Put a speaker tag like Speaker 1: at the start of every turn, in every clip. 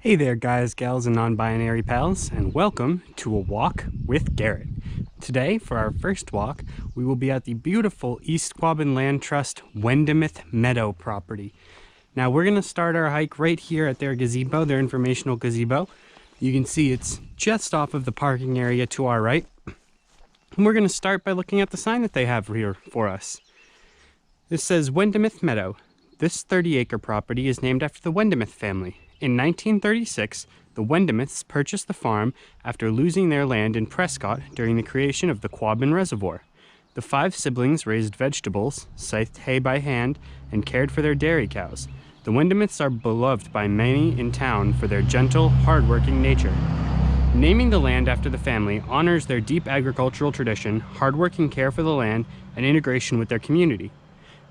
Speaker 1: Hey there guys, gals, and non-binary pals, and welcome to A Walk with Garrett. Today, for our first walk, we will be at the beautiful East Quabbin Land Trust Wendemuth Meadow property. Now we're going to start our hike right here at their gazebo, their informational gazebo. You can see it's just off of the parking area to our right. And we're going to start by looking at the sign that they have here for us. This says Wendemuth Meadow. This 30-acre property is named after the Wendemuth family. In 1936, the Wendemuths purchased the farm after losing their land in Prescott during the creation of the Quabbin Reservoir. The 5 siblings raised vegetables, scythed hay by hand, and cared for their dairy cows. The Wendemuths are beloved by many in town for their gentle, hard-working nature. Naming the land after the family honors their deep agricultural tradition, hard-working care for the land, and integration with their community.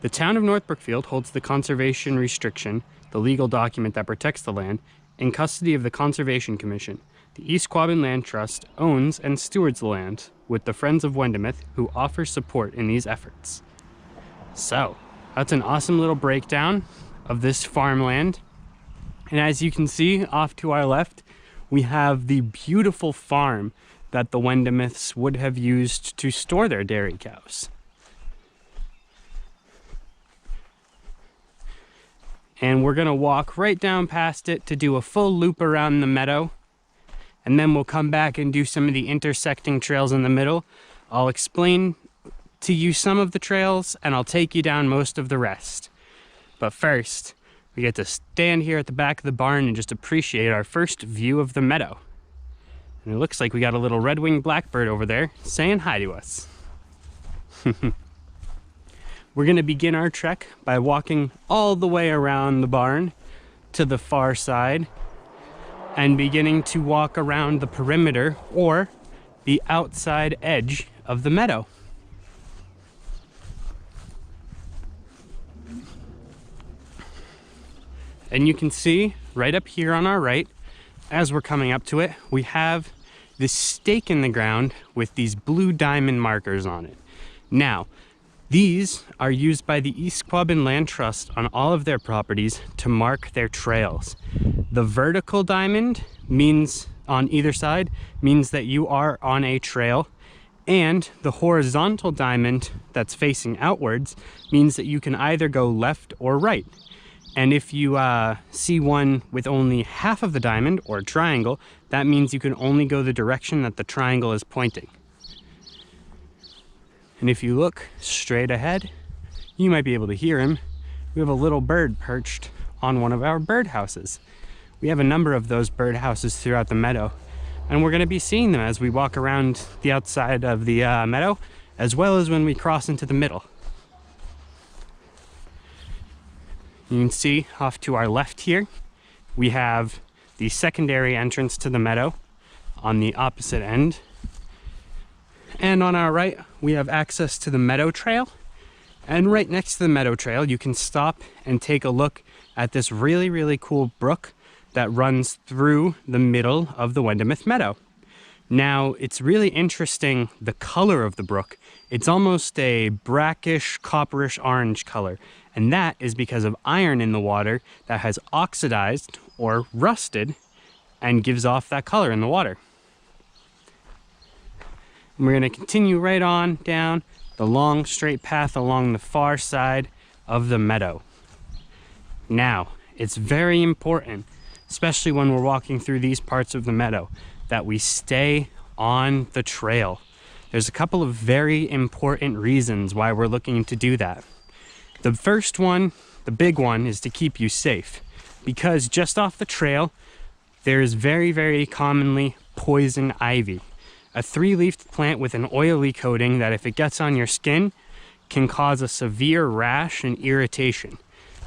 Speaker 1: The town of North Brookfield holds the conservation restriction, the legal document that protects the land, in custody of the Conservation Commission. The East Quabbin Land Trust owns and stewards the land, with the Friends of Wendemuth, who offer support in these efforts. So, that's an awesome little breakdown of this farmland. And as you can see, off to our left, we have the beautiful farm that the Wendemuths would have used to store their dairy cows. And we're gonna walk right down past it to do a full loop around the meadow. And then we'll come back and do some of the intersecting trails in the middle. I'll explain to you some of the trails and I'll take you down most of the rest. But first, we get to stand here at the back of the barn and just appreciate our first view of the meadow. And it looks like we got a little red-winged blackbird over there saying hi to us. We're going to begin our trek by walking all the way around the barn to the far side and beginning to walk around the perimeter or the outside edge of the meadow. And you can see right up here on our right, as we're coming up to it, we have this stake in the ground with these blue diamond markers on it. Now, these are used by the East Quabbin Land Trust on all of their properties to mark their trails. The vertical diamond means on either side means that you are on a trail, and the horizontal diamond that's facing outwards means that you can either go left or right. And if you see one with only half of the diamond or a triangle, that means you can only go the direction that the triangle is pointing. And if you look straight ahead, you might be able to hear him. We have a little bird perched on one of our birdhouses. We have a number of those birdhouses throughout the meadow, and we're going to be seeing them as we walk around the outside of the meadow, as well as when we cross into the middle. You can see off to our left here, we have the secondary entrance to the meadow on the opposite end. And on our right, we have access to the meadow trail. And right next to the meadow trail, you can stop and take a look at this really, really cool brook that runs through the middle of the Wendemuth Meadow. Now, it's really interesting, the color of the brook. It's almost a brackish, copperish orange color. And that is because of iron in the water that has oxidized or rusted and gives off that color in the water. And we're going to continue right on down the long straight path along the far side of the meadow. Now, it's very important, especially when we're walking through these parts of the meadow, that we stay on the trail. There's a couple of very important reasons why we're looking to do that. The first one, the big one, is to keep you safe, because just off the trail, there is very, very commonly poison ivy. A 3-leafed plant with an oily coating that if it gets on your skin can cause a severe rash and irritation.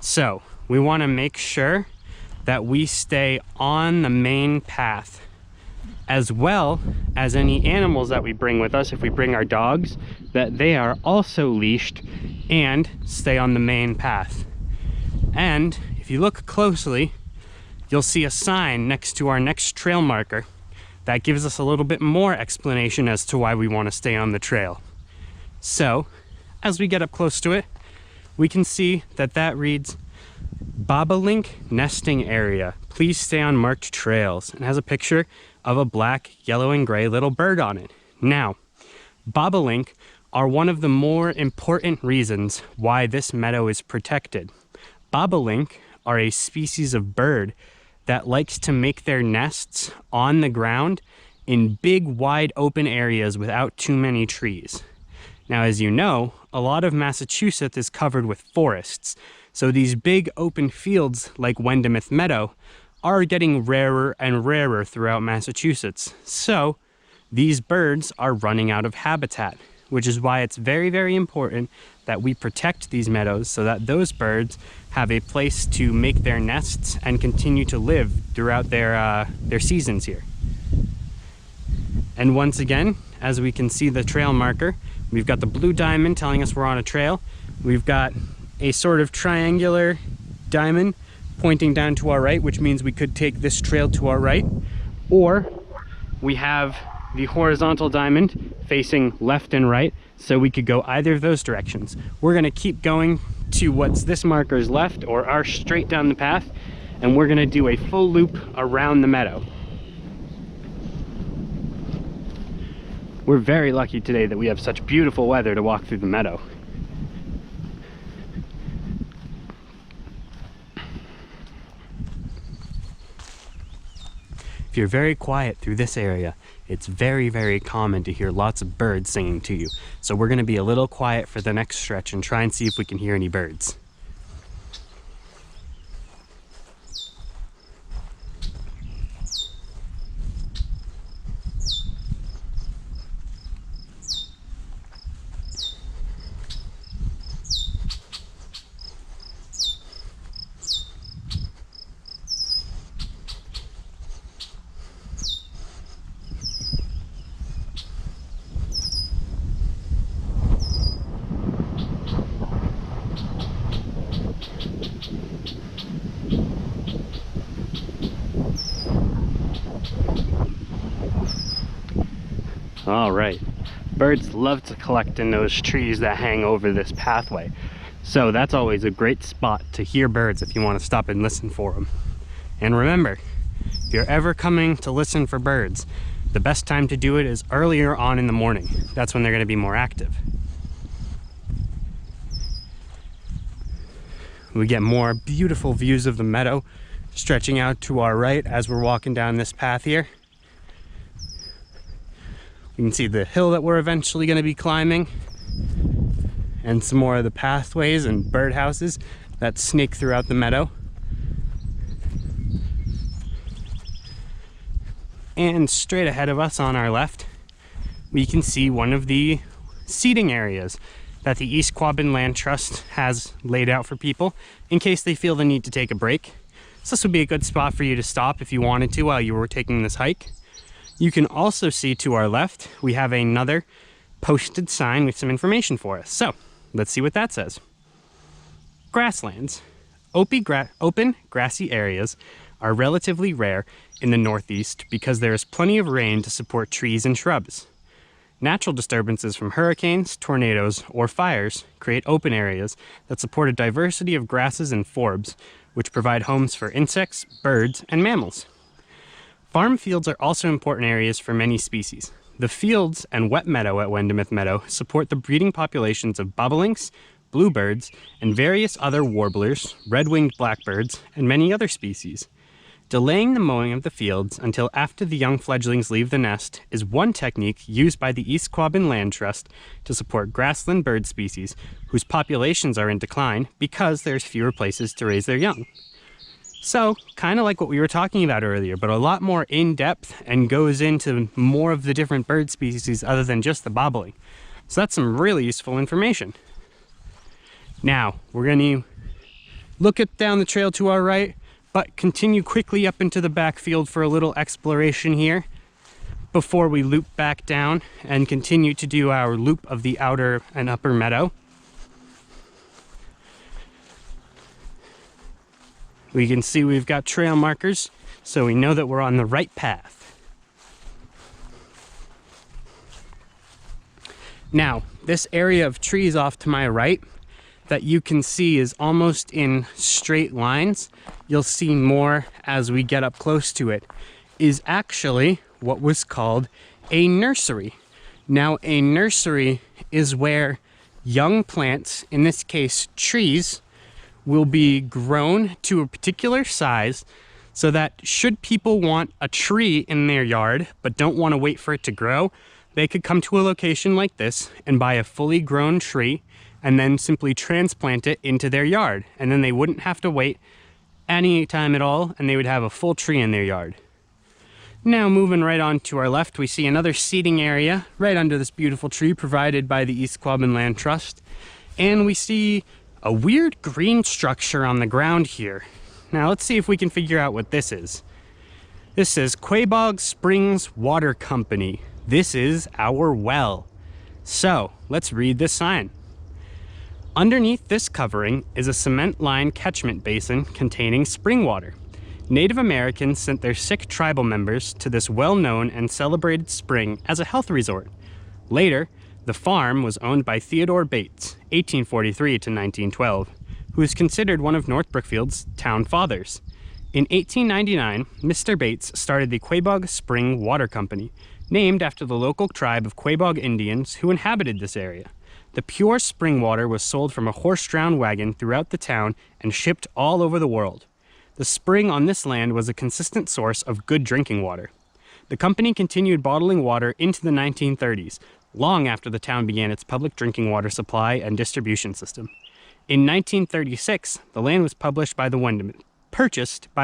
Speaker 1: So we want to make sure that we stay on the main path, as well as any animals that we bring with us. If we bring our dogs, that they are also leashed and stay on the main path. And if you look closely, you'll see a sign next to our next trail marker that gives us a little bit more explanation as to why we want to stay on the trail. So, as we get up close to it, we can see that that reads Bobolink nesting area. Please stay on marked trails, and has a picture of a black, yellow, and gray little bird on it. Now, bobolink are one of the more important reasons why this meadow is protected. Bobolink are a species of bird that likes to make their nests on the ground in big, wide open areas without too many trees. Now, as you know, a lot of Massachusetts is covered with forests, so these big open fields like Wendemuth Meadow are getting rarer and rarer throughout Massachusetts. So these birds are running out of habitat, which is why it's very, very important that we protect these meadows so that those birds have a place to make their nests and continue to live throughout their seasons here. And once again, as we can see the trail marker, we've got the blue diamond telling us we're on a trail. We've got a sort of triangular diamond pointing down to our right, which means we could take this trail to our right. Or we have the horizontal diamond facing left and right, so we could go either of those directions. We're gonna keep going to what's this marker's left, or our straight down the path, and we're gonna do a full loop around the meadow. We're very lucky today that we have such beautiful weather to walk through the meadow. If you're very quiet through this area, it's very, very common to hear lots of birds singing to you. So we're gonna be a little quiet for the next stretch and try and see if we can hear any birds. All right, birds love to collect in those trees that hang over this pathway. So that's always a great spot to hear birds if you want to stop and listen for them. And remember, if you're ever coming to listen for birds, the best time to do it is earlier on in the morning. That's when they're going to be more active. We get more beautiful views of the meadow stretching out to our right as we're walking down this path here. You can see the hill that we're eventually going to be climbing, and some more of the pathways and birdhouses that snake throughout the meadow. And straight ahead of us on our left, we can see one of the seating areas that the East Quabbin Land Trust has laid out for people in case they feel the need to take a break. So this would be a good spot for you to stop if you wanted to while you were taking this hike. You can also see to our left, we have another posted sign with some information for us. So let's see what that says. Grasslands. Open grassy areas are relatively rare in the Northeast because there is plenty of rain to support trees and shrubs. Natural disturbances from hurricanes, tornadoes, or fires create open areas that support a diversity of grasses and forbs, which provide homes for insects, birds, and mammals. Farm fields are also important areas for many species. The fields and wet meadow at Wendemuth Meadow support the breeding populations of bobolinks, bluebirds, and various other warblers, red-winged blackbirds, and many other species. Delaying the mowing of the fields until after the young fledglings leave the nest is one technique used by the East Quabbin Land Trust to support grassland bird species whose populations are in decline because there's fewer places to raise their young. So, kind of like what we were talking about earlier, but a lot more in-depth and goes into more of the different bird species other than just the bobolink. So that's some really useful information. Now, we're going to look down the trail to our right, but continue quickly up into the backfield for a little exploration here before we loop back down and continue to do our loop of the outer and upper meadow. We can see we've got trail markers, so we know that we're on the right path. Now, this area of trees off to my right, that you can see is almost in straight lines, you'll see more as we get up close to it, is actually what was called a nursery. Now, a nursery is where young plants, in this case trees, will be grown to a particular size so that should people want a tree in their yard but don't want to wait for it to grow, they could come to a location like this and buy a fully grown tree and then simply transplant it into their yard. And then they wouldn't have to wait any time at all, and they would have a full tree in their yard. Now, moving right on to our left, we see another seating area right under this beautiful tree provided by the East Quabbin Land Trust. And we see a weird green structure on the ground here. Now, let's see if we can figure out what this is. This says Quabog Springs Water Company. This is our well. So, let's read this sign. Underneath this covering is a cement-lined catchment basin containing spring water. Native Americans sent their sick tribal members to this well-known and celebrated spring as a health resort. Later, the farm was owned by Theodore Bates, 1843 to 1912, who is considered one of North Brookfield's town fathers. In 1899, Mr. Bates started the Quabog Spring Water Company, named after the local tribe of Quabog Indians who inhabited this area. The pure spring water was sold from a horse-drawn wagon throughout the town and shipped all over the world. The spring on this land was a consistent source of good drinking water. The company continued bottling water into the 1930s, long after the town began its public drinking water supply and distribution system. In 1936, the land was purchased by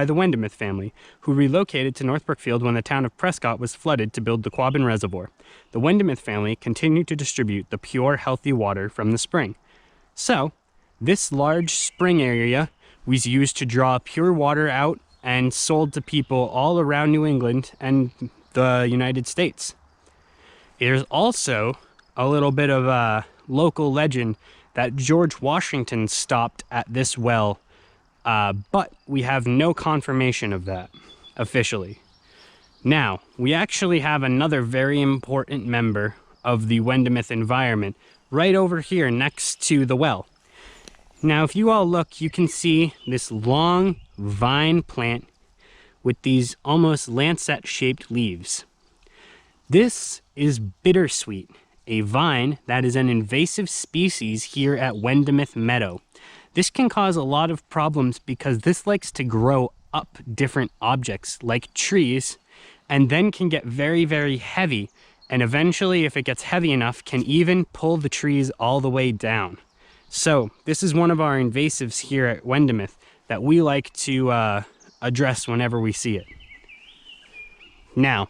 Speaker 1: the Wendemuth family, who relocated to North Brookfield when the town of Prescott was flooded to build the Quabbin Reservoir. The Wendemuth family continued to distribute the pure, healthy water from the spring. So, this large spring area was used to draw pure water out and sold to people all around New England and the United States. There's also a little bit of a local legend that George Washington stopped at this well, but we have no confirmation of that officially. Now, we actually have another very important member of the Wendemuth environment right over here next to the well. Now, if you all look, you can see this long vine plant with these almost lancet-shaped leaves. This is bittersweet, a vine that is an invasive species here at Wendemuth Meadow. This can cause a lot of problems because this likes to grow up different objects like trees and then can get very, very heavy, and eventually, if it gets heavy enough, can even pull the trees all the way down. So this is one of our invasives here at Wendemuth that we like to address whenever we see it. Now,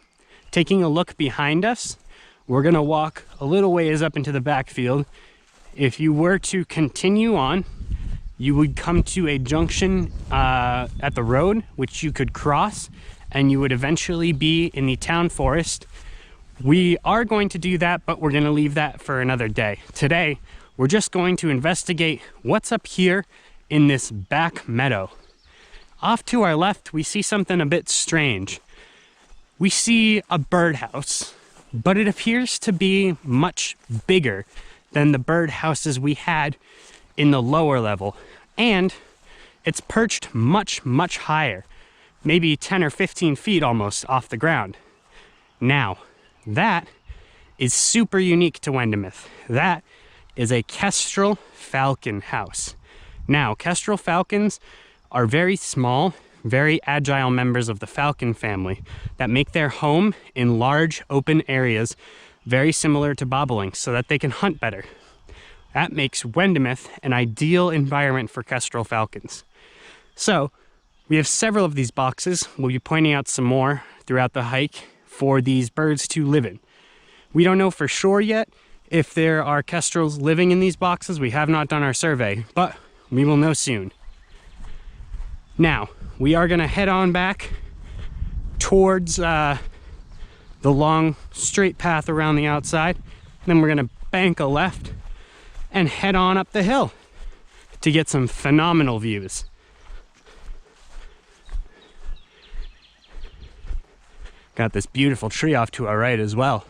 Speaker 1: taking a look behind us, we're gonna walk a little ways up into the backfield. If you were to continue on, you would come to a junction at the road, which you could cross, and you would eventually be in the town forest. We are going to do that, but we're gonna leave that for another day. Today, we're just going to investigate what's up here in this back meadow. Off to our left, we see something a bit strange. We see a birdhouse, but it appears to be much bigger than the birdhouses we had in the lower level. And it's perched much, much higher, maybe 10 or 15 feet almost off the ground. Now, that is super unique to Wendemuth. That is a kestrel falcon house. Now, kestrel falcons are very small, very agile members of the falcon family that make their home in large open areas very similar to bobolinks so that they can hunt better. That makes Wendemuth an ideal environment for kestrel falcons. So, we have several of these boxes. We'll be pointing out some more throughout the hike for these birds to live in. We don't know for sure yet if there are kestrels living in these boxes. We have not done our survey, but we will know soon. Now, we are gonna head on back towards the long straight path around the outside. Then we're gonna bank a left and head on up the hill to get some phenomenal views. Got this beautiful tree off to our right as well.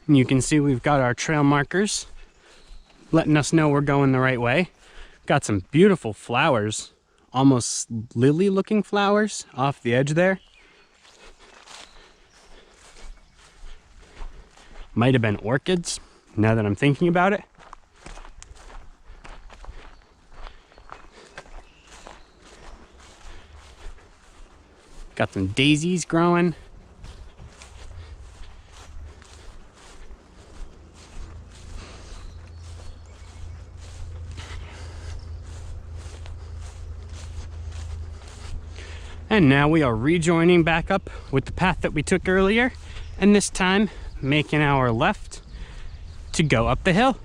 Speaker 1: And you can see we've got our trail markers letting us know we're going the right way. Got some beautiful flowers, almost lily looking flowers off the edge there. Might have been orchids, now that I'm thinking about it. Got some daisies growing. And now we are rejoining back up with the path that we took earlier, and this time making our left to go up the hill.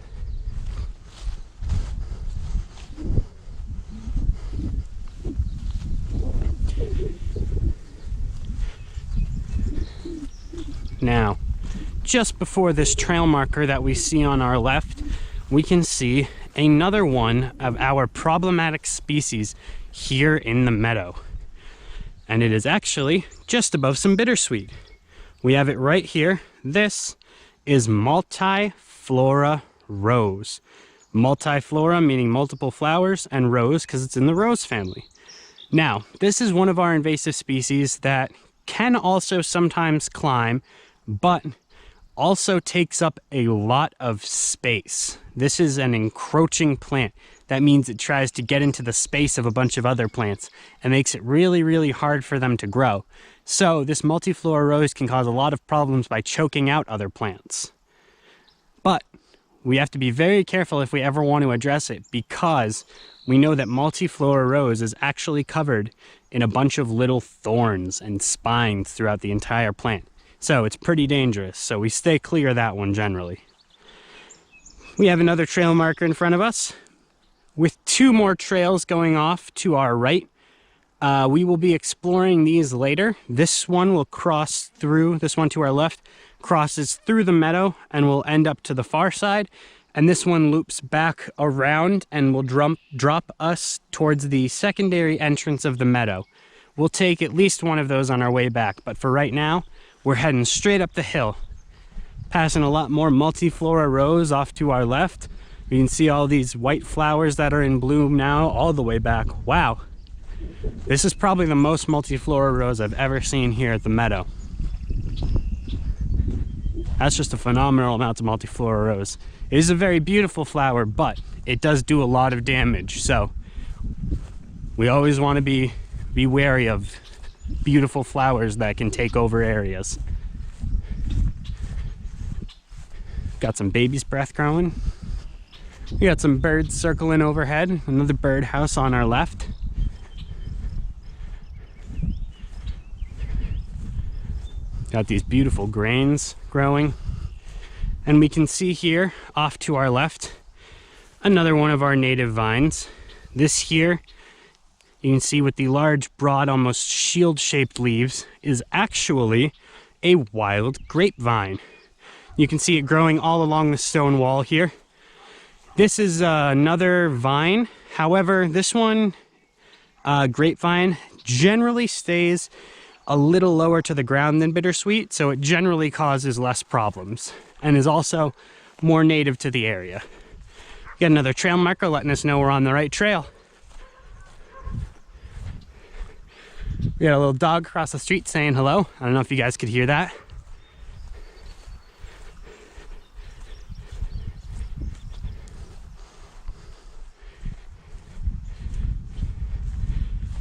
Speaker 1: Now, just before this trail marker that we see on our left, we can see another one of our problematic species here in the meadow. And it is actually just above some bittersweet. We have it right here. This is multiflora rose. Multiflora meaning multiple flowers, and rose because it's in the rose family. Now, this is one of our invasive species that can also sometimes climb, but also takes up a lot of space. This is an encroaching plant. That means it tries to get into the space of a bunch of other plants and makes it really, really hard for them to grow. So this multiflora rose can cause a lot of problems by choking out other plants. But we have to be very careful if we ever want to address it, because we know that multiflora rose is actually covered in a bunch of little thorns and spines throughout the entire plant. So it's pretty dangerous, so we stay clear of that one generally. We have another trail marker in front of us with two more trails going off to our right. We will be exploring these later. This one will cross through, this one to our left crosses through the meadow and will end up to the far side. And this one loops back around and will drop us towards the secondary entrance of the meadow. We'll take at least one of those on our way back, but for right now, we're heading straight up the hill, passing a lot more multiflora rose off to our left. You can see all these white flowers that are in bloom now all the way back. Wow. This is probably the most multiflora rose I've ever seen here at the meadow. That's just a phenomenal amount of multiflora rose. It is a very beautiful flower, but it does do a lot of damage. So we always want to be wary of beautiful flowers that can take over areas. Got some baby's breath growing. We got some birds circling overhead, another birdhouse on our left. Got these beautiful grains growing. And we can see here, off to our left, another one of our native vines. This here, you can see with the large, broad, almost shield-shaped leaves, is actually a wild grapevine. You can see it growing all along the stone wall here. This is another vine. However, this one, grapevine, generally stays a little lower to the ground than bittersweet, so it generally causes less problems and is also more native to the area. Got another trail marker letting us know we're on the right trail. We got a little dog across the street saying hello. I don't know if you guys could hear that.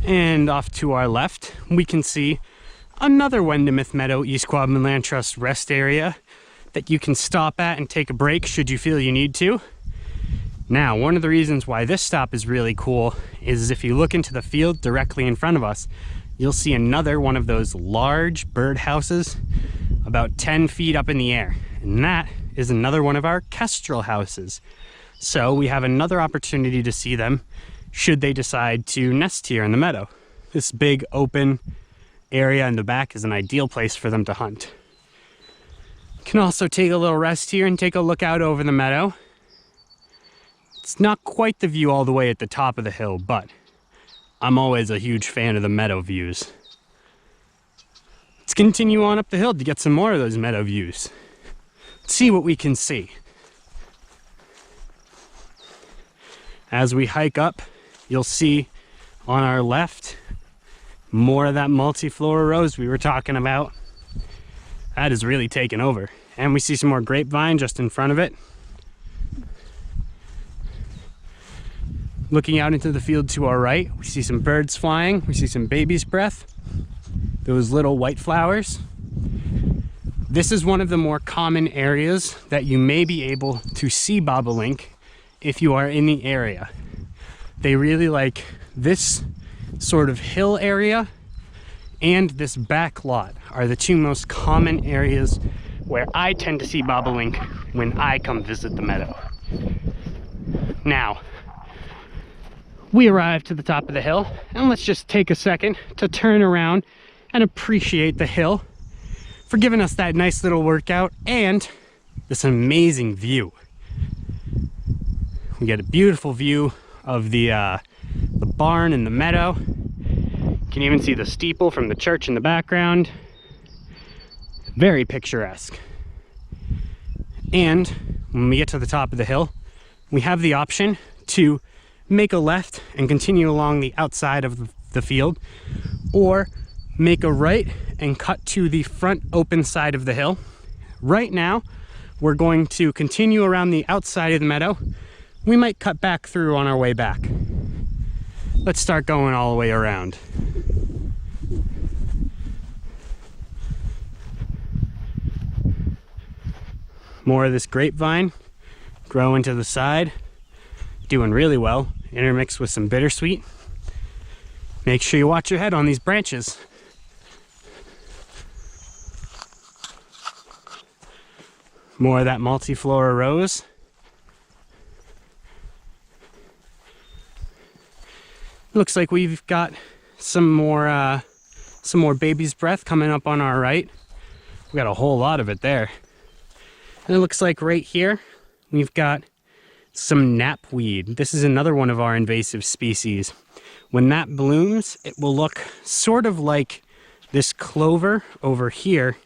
Speaker 1: And off to our left, we can see another Wendemuth Meadow East Quabbin Land Trust rest area that you can stop at and take a break should you feel you need to. Now, one of the reasons why this stop is really cool is if you look into the field directly in front of us, you'll see another one of those large bird houses about 10 feet up in the air. And that is another one of our kestrel houses. So we have another opportunity to see them should they decide to nest here in the meadow. This big open area in the back is an ideal place for them to hunt. You can also take a little rest here and take a look out over the meadow. It's not quite the view all the way at the top of the hill, but I'm always a huge fan of the meadow views. Let's continue on up the hill to get some more of those meadow views. see what we can see. As we hike up, you'll see on our left more of that multiflora rose we were talking about. That is really taken over. And we see some more grapevine just in front of it. Looking out into the field to our right, we see some birds flying. We see some baby's breath. Those little white flowers. This is one of the more common areas that you may be able to see bobolink if you are in the area. They really like this sort of hill area and this back lot are the two most common areas where I tend to see bobolink when I come visit the meadow. Now, we arrived to the top of the hill, and let's just take a second to turn around and appreciate the hill for giving us that nice little workout and this amazing view. We get a beautiful view of the barn and the meadow. You can even see the steeple from the church in the background. Very picturesque. And when we get to the top of the hill, we have the option to make a left and continue along the outside of the field, or make a right and cut to the front open side of the hill. Right now, we're going to continue around the outside of the meadow. We might cut back through on our way back. Let's start going all the way around. More of this grapevine growing to the side, doing really well, intermixed with some bittersweet. Make sure you watch your head on these branches. More of that multiflora rose. Looks like we've got some more baby's breath coming up on our right. We got a whole lot of it there. And it looks like right here we've got some knapweed. This is another one of our invasive species. When that blooms, it will look sort of like this clover over here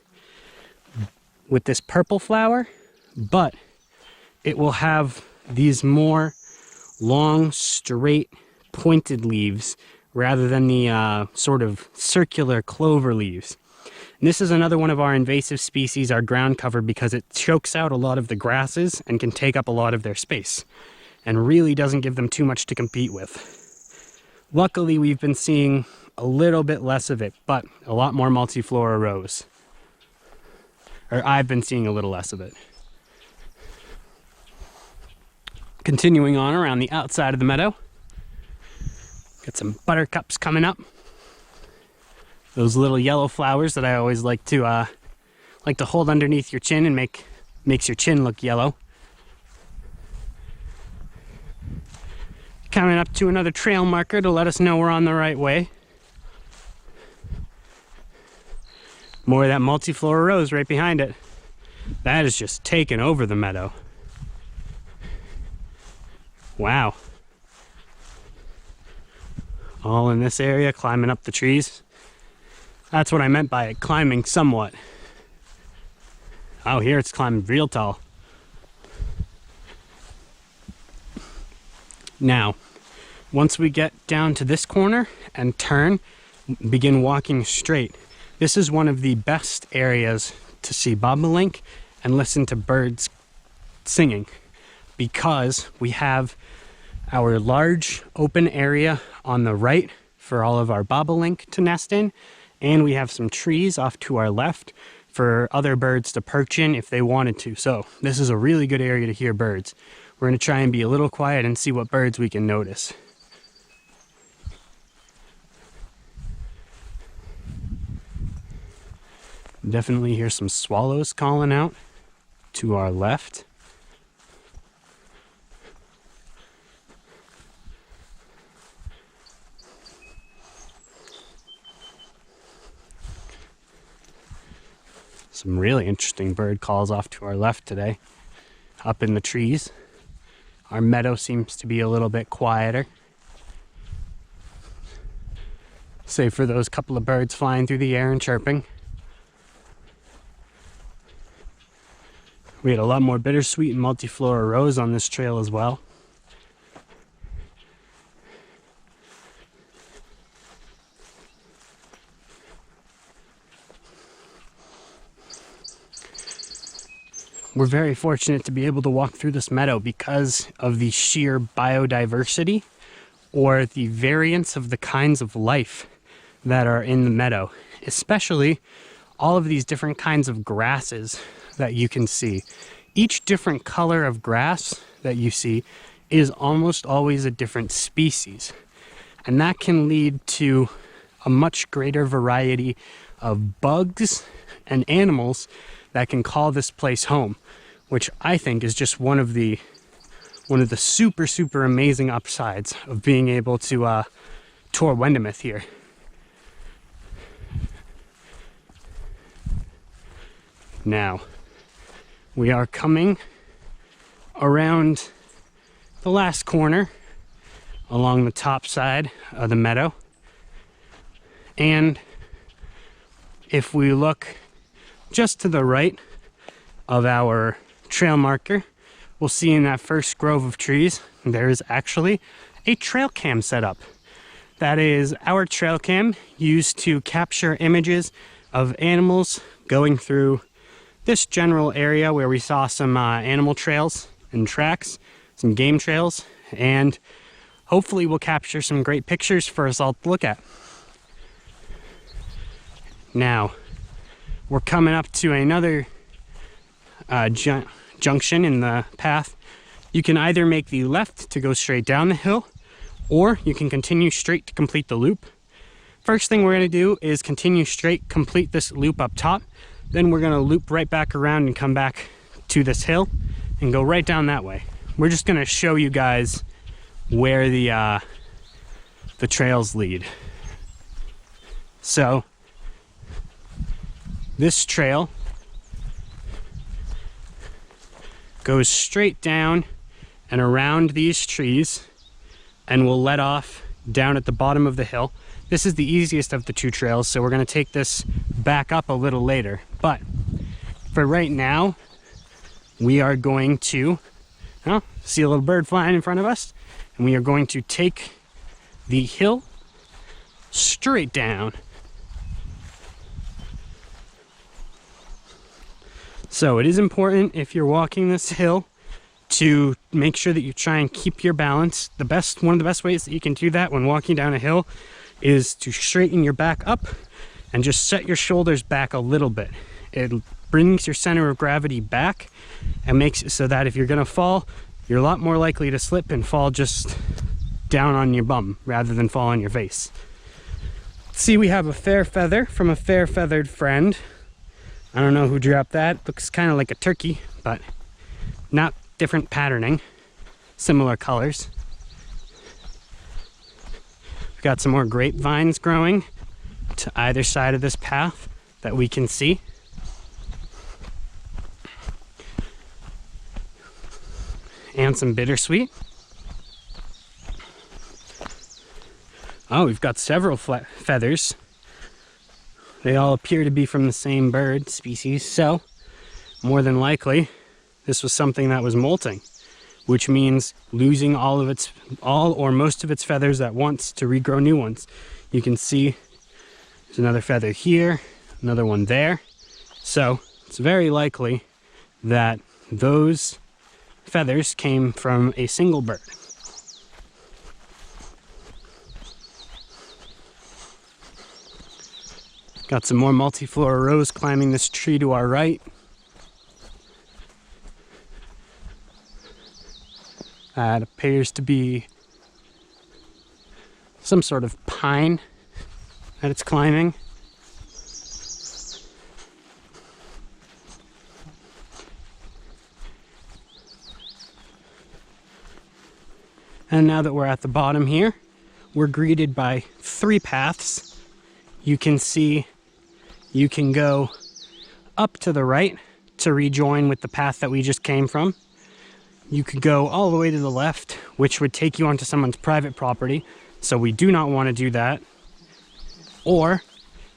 Speaker 1: with this purple flower, but it will have these more long, straight, pointed leaves rather than the sort of circular clover leaves. And this is another one of our invasive species, our ground cover, because it chokes out a lot of the grasses and can take up a lot of their space and really doesn't give them too much to compete with. Luckily, we've been seeing a little bit less of it, but a lot more multiflora rose. Or I've been seeing a little less of it. Continuing on around the outside of the meadow. Got some buttercups coming up. Those little yellow flowers that I always like to hold underneath your chin and makes your chin look yellow. Coming up to another trail marker to let us know we're on the right way. More of that multiflora rose right behind it. That is just taking over the meadow. Wow. All in this area, climbing up the trees. That's what I meant by it, climbing somewhat. Oh, here it's climbing real tall. Now, once we get down to this corner and turn, begin walking straight, this is one of the best areas to see bobolink and listen to birds singing, because we have our large open area on the right for all of our bobolink to nest in, and we have some trees off to our left for other birds to perch in if they wanted to. So this is a really good area to hear birds. We're going to try and be a little quiet and see what birds we can notice. Definitely hear some swallows calling out to our left. Some really interesting bird calls off to our left today, up in the trees. Our meadow seems to be a little bit quieter, save for those couple of birds flying through the air and chirping. We had a lot more bittersweet and multiflora rose on this trail as well. We're very fortunate to be able to walk through this meadow because of the sheer biodiversity, or the variance of the kinds of life that are in the meadow, especially all of these different kinds of grasses that you can see. Each different color of grass that you see is almost always a different species, and that can lead to a much greater variety of bugs and animals that can call this place home, which I think is just one of the super amazing upsides of being able to tour Wendemuth here. Now, we are coming around the last corner along the top side of the meadow, and if we look just to the right of our trail marker, we'll see in that first grove of trees there is actually a trail cam set up. That is our trail cam used to capture images of animals going through this general area where we saw some animal trails and tracks, some game trails, and hopefully we'll capture some great pictures for us all to look at. Now, we're coming up to another junction in the path. You can either make the left to go straight down the hill, or you can continue straight to complete the loop. First thing we're going to do is continue straight, complete this loop up top. Then we're going to loop right back around and come back to this hill and go right down that way. We're just going to show you guys where the trails lead. So this trail goes straight down and around these trees and will let off down at the bottom of the hill. This is the easiest of the two trails, so we're going to take this back up a little later. But for right now, we are going to see a little bird flying in front of us, and we are going to take the hill straight down. So it is important, if you're walking this hill, to make sure that you try and keep your balance. One of the best ways that you can do that when walking down a hill is to straighten your back up and just set your shoulders back a little bit. It brings your center of gravity back and makes it so that if you're gonna fall, you're a lot more likely to slip and fall just down on your bum rather than fall on your face. See, we have a fair feather from a fair feathered friend. I don't know who dropped that. Looks kind of like a turkey, but not different patterning, similar colors. We've got some more grapevines growing to either side of this path that we can see. And some bittersweet. Oh, we've got several feathers. They all appear to be from the same bird species, so more than likely this was something that was molting, which means losing all or most of its feathers at once to regrow new ones. You can see there's another feather here, another one there. So it's very likely that those feathers came from a single bird. Got some more multiflora rose climbing this tree to our right. It appears to be some sort of pine that it's climbing. And now that we're at the bottom here, we're greeted by 3 paths. You can see you can go up to the right to rejoin with the path that we just came from. You could go all the way to the left, which would take you onto someone's private property, so we do not want to do that. Or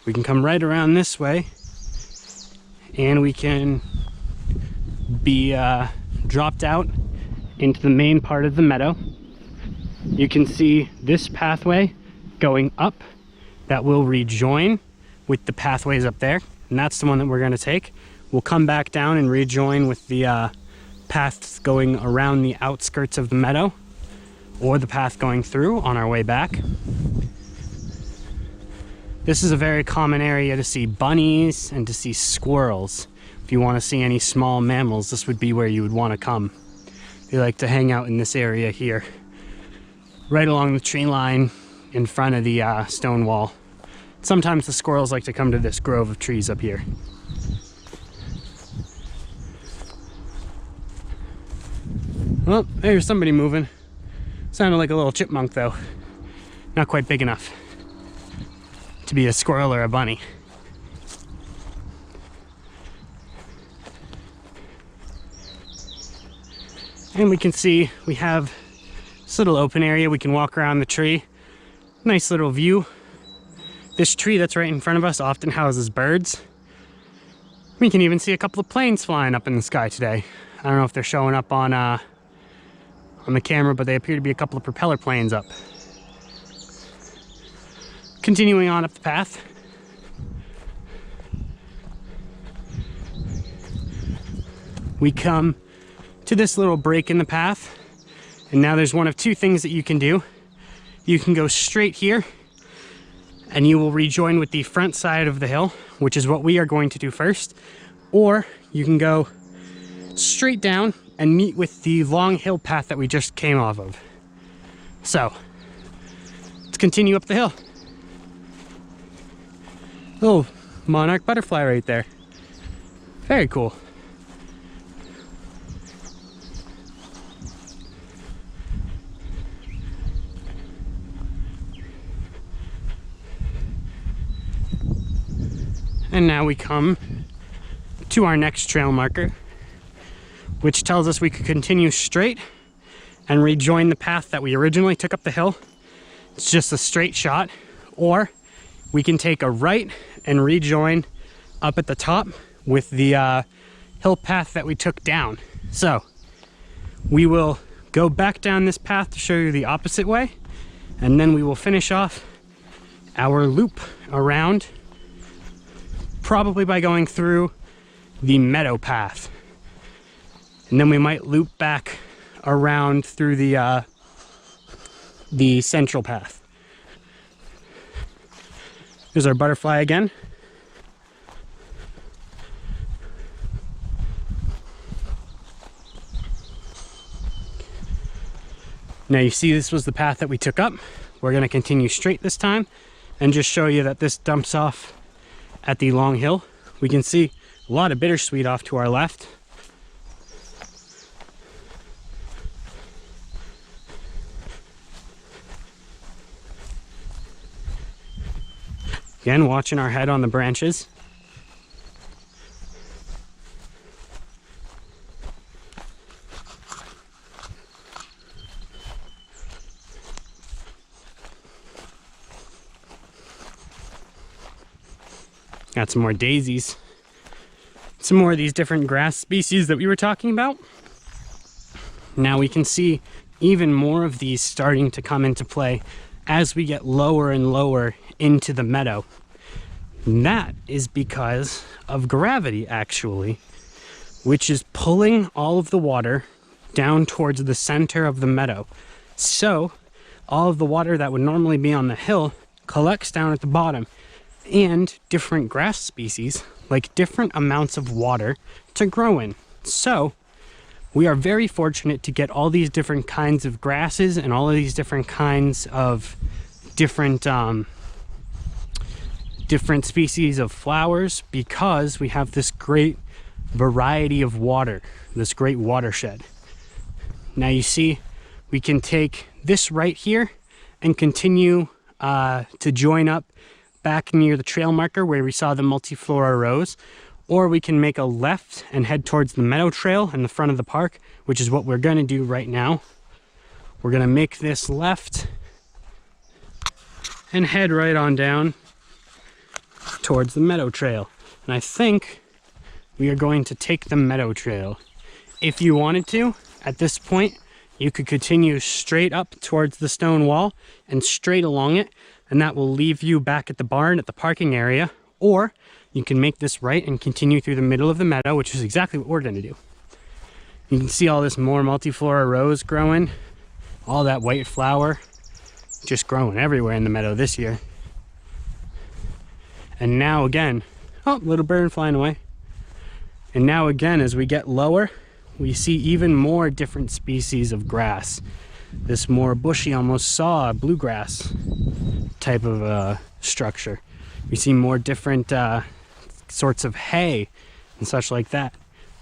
Speaker 1: we can come right around this way and we can be dropped out into the main part of the meadow. You can see this pathway going up that will rejoin with the pathways up there, and that's the one that we're going to take. We'll come back down and rejoin with the paths going around the outskirts of the meadow, or the path going through on our way back. This is a very common area to see bunnies and to see squirrels. If you want to see any small mammals, this would be where you would want to come. They like to hang out in this area here, right along the tree line in front of the stone wall. Sometimes the squirrels like to come to this grove of trees up here. Well, there's somebody moving. Sounded like a little chipmunk though. Not quite big enough to be a squirrel or a bunny. And we can see we have this little open area. We can walk around the tree. Nice little view. This tree that's right in front of us often houses birds. We can even see a couple of planes flying up in the sky today. I don't know if they're showing up on the camera, but they appear to be a couple of propeller planes up. Continuing on up the path. We come to this little break in the path, and now there's one of two things that you can do. You can go straight here, and you will rejoin with the front side of the hill, which is what we are going to do first. Or you can go straight down and meet with the long hill path that we just came off of. So, let's continue up the hill. Oh, monarch butterfly right there. Very cool. And now we come to our next trail marker, which tells us we could continue straight and rejoin the path that we originally took up the hill. It's just a straight shot. Or we can take a right and rejoin up at the top with the hill path that we took down. So we will go back down this path to show you the opposite way, and then we will finish off our loop around, probably by going through the meadow path. And then we might loop back around through the central path. Here's our butterfly again. Now you see this was the path that we took up. We're going to continue straight this time and just show you that this dumps off at the long hill. We can see a lot of bittersweet off to our left. Again, watching our head on the branches. Got some more daisies. Some more of these different grass species that we were talking about. Now we can see even more of these starting to come into play as we get lower and lower into the meadow. And that is because of gravity, actually, which is pulling all of the water down towards the center of the meadow. So all of the water that would normally be on the hill collects down at the bottom, and different grass species like different amounts of water to grow in. So we are very fortunate to get all these different kinds of grasses and all of these different kinds of different species of flowers, because we have this great variety of water, this great watershed. Now you see we can take this right here and continue to join up back near the trail marker where we saw the multiflora rose, or we can make a left and head towards the meadow trail in the front of the park, which is what we're going to do right now. We're going to make this left and head right on down towards the meadow trail. And I think we are going to take the meadow trail. If you wanted to, at this point, you could continue straight up towards the stone wall and straight along it, and that will leave you back at the barn at the parking area. Or you can make this right and continue through the middle of the meadow, which is exactly what we're going to do. You can see all this more multiflora rose growing, all that white flower just growing everywhere in the meadow this year. And now again, oh, little bird flying away. And now again, as we get lower, we see even more different species of grass. This more bushy, almost saw bluegrass type of structure. We see more different sorts of hay and such like that,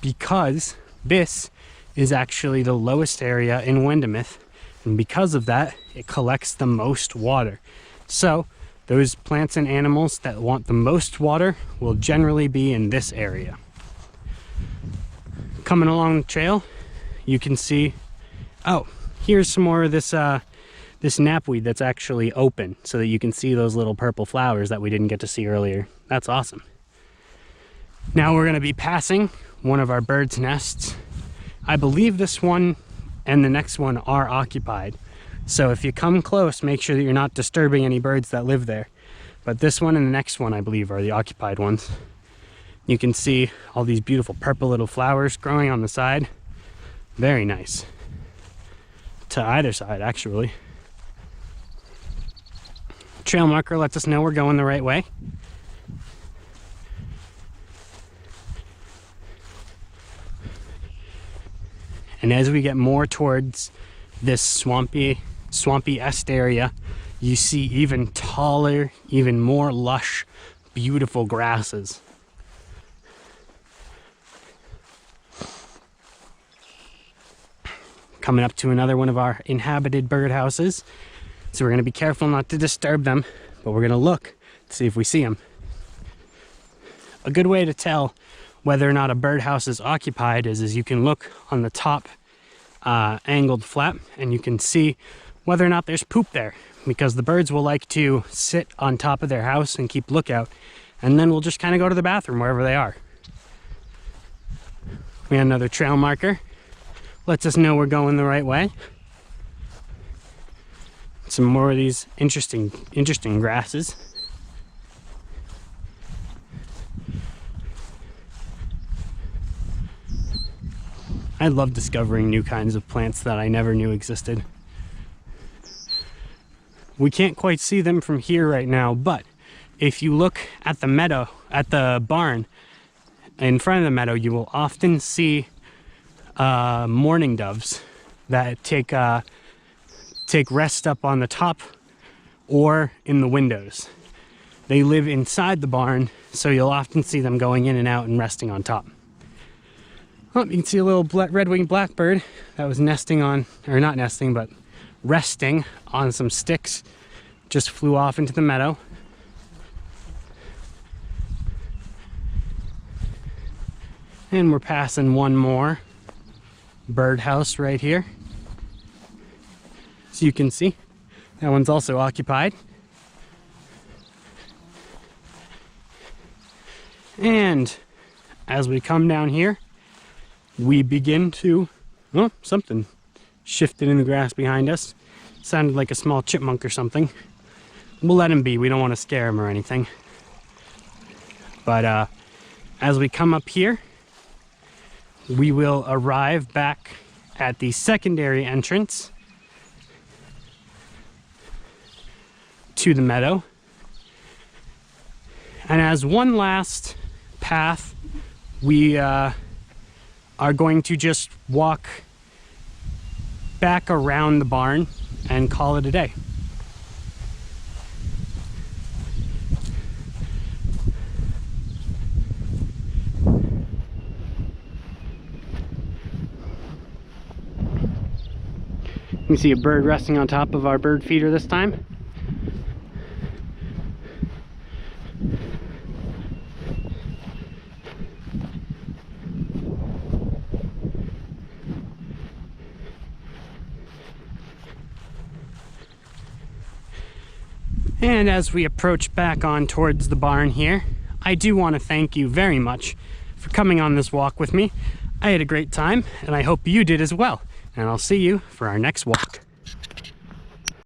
Speaker 1: because this is actually the lowest area in Wendemuth, and because of that, it collects the most water. So those plants and animals that want the most water will generally be in this area. Coming along the trail, you can see, oh, here's some more of this this knapweed that's actually open, so that you can see those little purple flowers that we didn't get to see earlier. That's awesome. Now we're going to be passing one of our birds' nests. I believe this one and the next one are occupied. So if you come close, make sure that you're not disturbing any birds that live there. But this one and the next one, I believe, are the occupied ones. You can see all these beautiful purple little flowers growing on the side. Very nice. To either side, actually. Trail marker lets us know we're going the right way. And as we get more towards this swampy-est area, you see even taller, even more lush, beautiful grasses. Coming up to another one of our inhabited birdhouses. So we're going to be careful not to disturb them, but we're going to look to see if we see them. A good way to tell whether or not a birdhouse is occupied is you can look on the top angled flap, and you can see whether or not there's poop there, because the birds will like to sit on top of their house and keep lookout, and then we'll just kind of go to the bathroom wherever they are. We have another trail marker. Lets us know we're going the right way. Some more of these interesting grasses. I love discovering new kinds of plants that I never knew existed. We can't quite see them from here right now, but if you look at the meadow, at the barn in front of the meadow, you will often see mourning doves that take rest up on the top or in the windows. They live inside the barn, so you'll often see them going in and out and resting on top. Oh, you can see a little red-winged blackbird that was nesting on, or not nesting, but resting on some sticks. Just flew off into the meadow. And we're passing one more birdhouse right here. So you can see that one's also occupied. And as we come down here, we begin to, oh, something shifted in the grass behind us. Sounded like a small chipmunk or something. We'll let him be. We don't want to scare him or anything. But as we come up here, we will arrive back at the secondary entrance to the meadow. And as one last path, we are going to just walk back around the barn and call it a day. You can see a bird resting on top of our bird feeder this time. And as we approach back on towards the barn here, I do want to thank you very much for coming on this walk with me. I had a great time, and I hope you did as well. And I'll see you for our next walk.